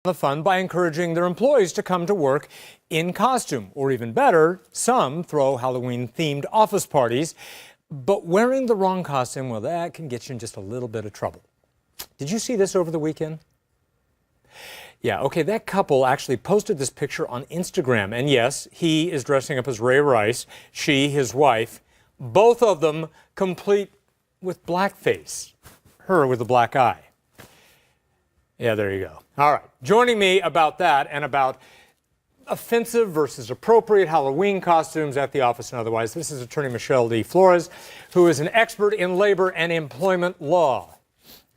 the fun by encouraging their employees to come to work in costume, or even better, some throw Halloween-themed office parties. But wearing the wrong costume, well, that can get you in just a little bit of trouble. Did you see this over the weekend? Yeah, okay, that couple actually posted this picture on Instagram. And yes, he is dressing up as Ray Rice, she, his wife, both of them complete with blackface, her with a black eye. Yeah, there you go. All right, joining me about that and about offensive versus appropriate Halloween costumes at the office and otherwise, this is attorney Michelle D. Flores, who is an expert in labor and employment law.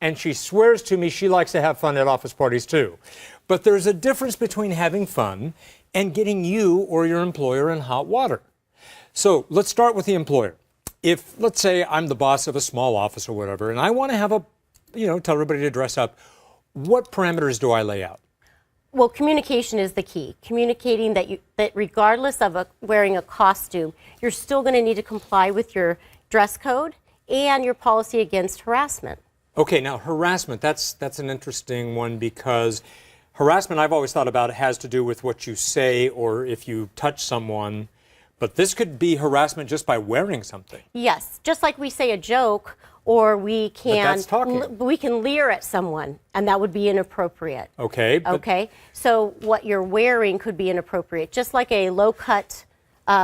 And she swears to me she likes to have fun at office parties too. But there's a difference between having fun and getting you or your employer in hot water. So let's start with the employer. If, let's say, I'm the boss of a small office or whatever, and I want to have tell everybody to dress up, what parameters do I lay out? Well, communication is the key. Communicating that regardless of wearing a costume, you're still going to need to comply with your dress code and your policy against harassment. Okay, now harassment, that's an interesting one because harassment I've always thought about has to do with what you say or if you touch someone, but this could be harassment just by wearing something. Yes, just like we say a joke or we can leer at someone, and that would be inappropriate. Okay. Okay, so what you're wearing could be inappropriate, just like a low-cut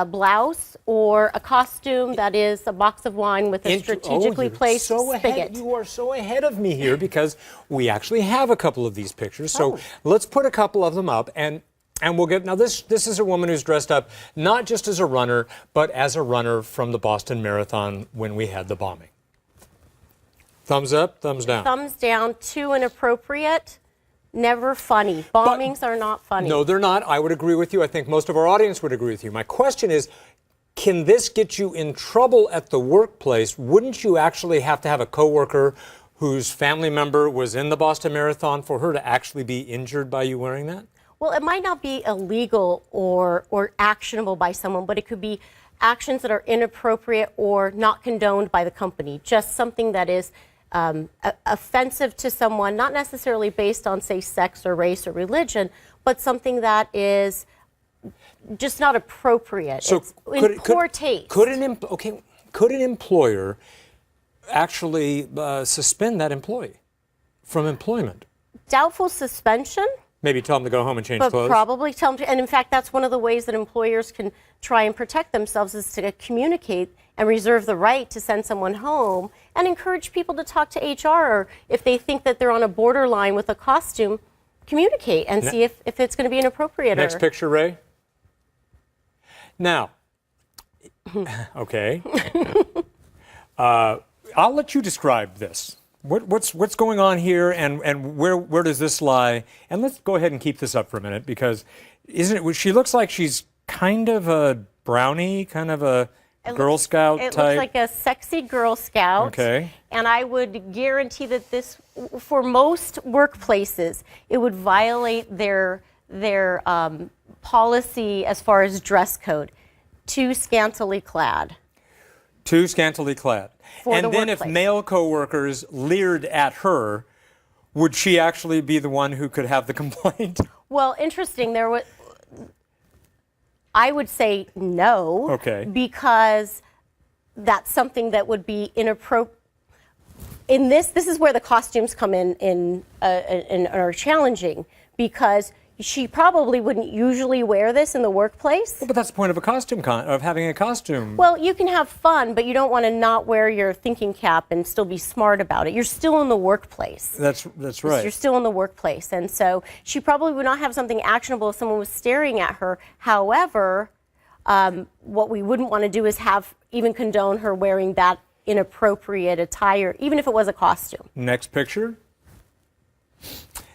blouse or a costume that is a box of wine with a strategically placed spigot. You are so ahead of me here because we actually have a couple of these pictures. So let's put a couple of them up and we'll get, now this is a woman who's dressed up not just as a runner, but as a runner from the Boston Marathon when we had the bombing. Thumbs up, thumbs down. Thumbs down, too inappropriate, never funny. Bombings are not funny. No, they're not. I would agree with you. I think most of our audience would agree with you. My question is, can this get you in trouble at the workplace? Wouldn't you actually have to have a coworker whose family member was in the Boston Marathon for her to actually be injured by you wearing that? Well, it might not be illegal or actionable by someone, but it could be actions that are inappropriate or not condoned by the company. Just something that is offensive to someone, not necessarily based on, say, sex or race or religion, but something that is just not appropriate. So it's in poor taste. Could an employer actually suspend that employee from employment? Doubtful suspension. Maybe tell them to go home and change but clothes? Probably tell them to, and in fact, that's one of the ways that employers can try and protect themselves is to communicate and reserve the right to send someone home and encourage people to talk to HR, or if they think that they're on a borderline with a costume, communicate and see if it's going to be inappropriate. Next picture, Ray. Now, okay. I'll let you describe this. What's going on here, and where does this lie? And let's go ahead and keep this up for a minute because she looks like she's kind of a brownie, kind of a Girl Scout type. It looks like a sexy Girl Scout. Okay. And I would guarantee that this, for most workplaces, it would violate their policy as far as dress code. Too scantily clad. Too scantily clad. And then workplace. If male coworkers leered at her, would she actually be the one who could have the complaint? Well, interesting. I would say no. Okay. Because that's something that would be inappropriate. In this is where the costumes come in and are challenging because she probably wouldn't usually wear this in the workplace. Well, but that's the point of a costume, of having a costume. Well, you can have fun, but you don't want to not wear your thinking cap and still be smart about it. You're still in the workplace. That's right. You're still in the workplace. And so she probably would not have something actionable if someone was staring at her. However, what we wouldn't want to do is even condone her wearing that inappropriate attire, even if it was a costume. Next picture.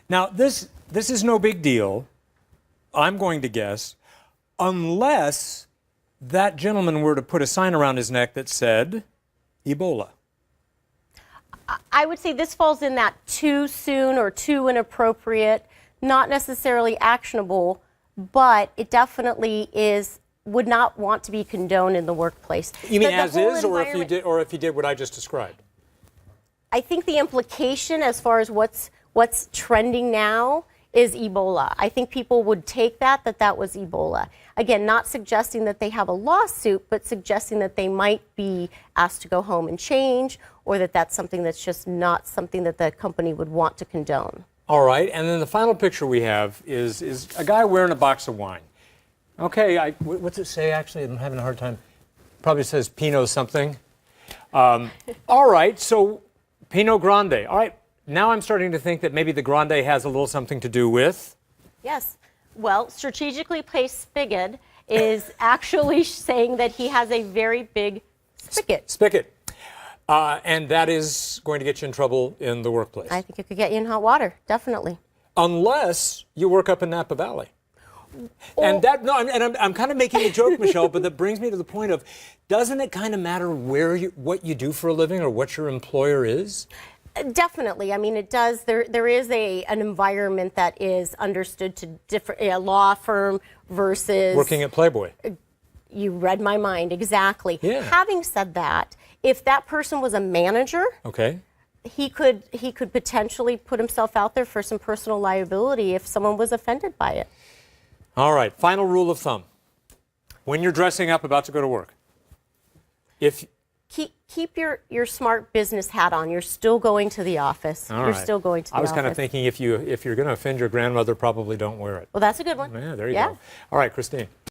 Now, this is no big deal, I'm going to guess, unless that gentleman were to put a sign around his neck that said Ebola. I would say this falls in that too soon or too inappropriate, not necessarily actionable, but it definitely would not want to be condoned in the workplace. You mean as is, or if you did what I just described? I think the implication as far as what's trending now is Ebola. I think people would take that was Ebola. Again, not suggesting that they have a lawsuit, but suggesting that they might be asked to go home and change, or that that's something that's just not something that the company would want to condone. All right, and then the final picture we have is a guy wearing a box of wine. Okay, what's it say actually? I'm having a hard time. Probably says Pinot something. All right, so Pinot Grande. All right, now I'm starting to think that maybe the Grande has a little something to do with. Yes. Well, strategically placed spigot is actually saying that he has a very big spigot. Spigot. And that is going to get you in trouble in the workplace. I think it could get you in hot water, definitely. Unless you work up in Napa Valley. And that, no, I'm kind of making a joke, Michelle, but that brings me to the point of, doesn't it kind of matter what you do for a living or what your employer is? Definitely. I mean, it does. There is an environment that is understood to different, a law firm versus Working at Playboy. You read my mind, exactly. Yeah. Having said that, if that person was a manager, Okay. he could potentially put himself out there for some personal liability if someone was offended by it. All right. Final rule of thumb. When you're dressing up about to go to work, Keep your smart business hat on. You're still going to the office. All You're right. still going to the office. I was kind of thinking if you're going to offend your grandmother, probably don't wear it. Well, that's a good one. Yeah, there you go. All right, Christine.